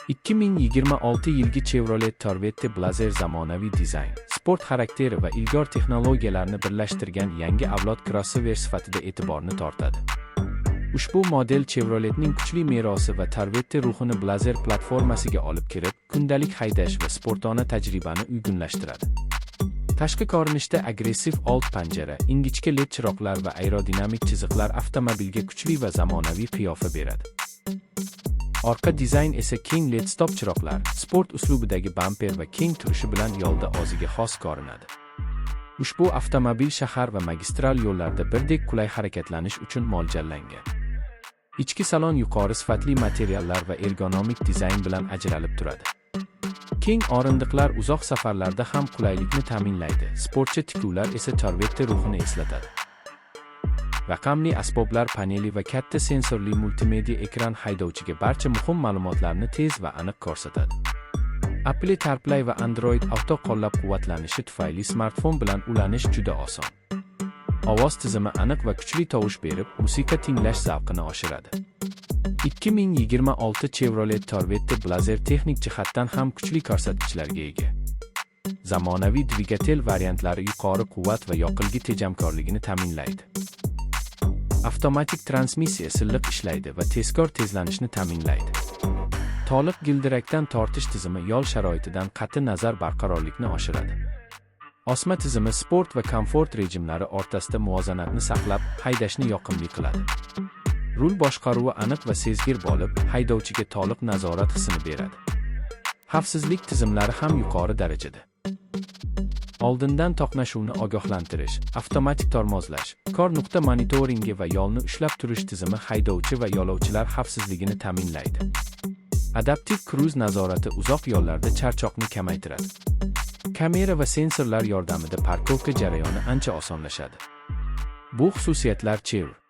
2026-yilgi Chevrolet Corvette Blazer zamonaviy dizayn, sport xarakteri va ilg'or texnologiyalarni birlashtirgan yangi avlod crossover sifatida e'tiborni tortadi. Ushbu model Chevroletning kuchli merosi va Corvette ruhini Blazer platformasiga olib kirib, kundalik haydash va sportona tajribani uyg'unlashtiradi. Tashqi ko'rinishda agressiv old panjara, ingichka LED chiroqlar va aerodinamik chiziqlar avtomobilga kuchli va zamonaviy qiyofa beradi. Orqa dizayn esa keng LED stop chiroqlar, sport uslubidagi bamper va keng turishi bilan yo'lda o'ziga xos ko'rinadi. Ushbu avtomobil shahar va magistral yo'llarda birdek qulay harakatlanish uchun mo'ljallangan. Ichki salon yuqori sifatli materiallar va ergonomik dizayn bilan ajralib turadi. Keng o'rindiqlar uzoq safarlarda ham qulaylikni ta'minlaydi. Sportcha tikuvlar esa Corvette ruhini eslatadi. Raqamli asboblar paneli va katta sensorli multimedia ekran haydovchiga barcha muhim ma'lumotlarni tez va aniq ko'rsatadi. Apple CarPlay va Android Auto qo'llab-quvvatlanishi tufayli smartfon bilan ulanish juda oson. Ovoz tizimi aniq va kuchli tovush berib, musiqa tinglash zavqini oshiradi. 2026 Chevrolet Corvette Blazer texnik jihatdan ham kuchli ko'rsatkichlarga ega. Zamonaviy dvigatel variantlari yuqori quvvat va yoqilg'i tejamkorligini ta'minlaydi. Avtomatik transmissiya silliq ishlaydi va tezkor tezlanishni ta'minlaydi. To'liq gildirakdan tortish tizimi yo'l sharoitidan qat'iy nazar barqarorlikni oshiradi. Osma tizimi sport va komfort rejimlari o'rtasida muvozanatni saqlab, haydashni yoqimli qiladi. Rul boshqaruvi aniq va sezgir bo'lib, haydovchiga to'liq nazorat hissini beradi. Xavfsizlik tizimlari ham yuqori darajada. Oldindan to'qnashuvni ogohlantirish, avtomatik tormozlash, kor nuqta monitoringi va yo'lni ushlab turish tizimi haydovchi va yo'lovchilar xavfsizligini ta'minlaydi. Adaptiv kruz nazorati uzoq yo'llarda charchoqni kamaytiradi. Kamera va sensorlar yordamida parkovka jarayoni ancha osonlashadi. Bu xususiyatlar Chevrolet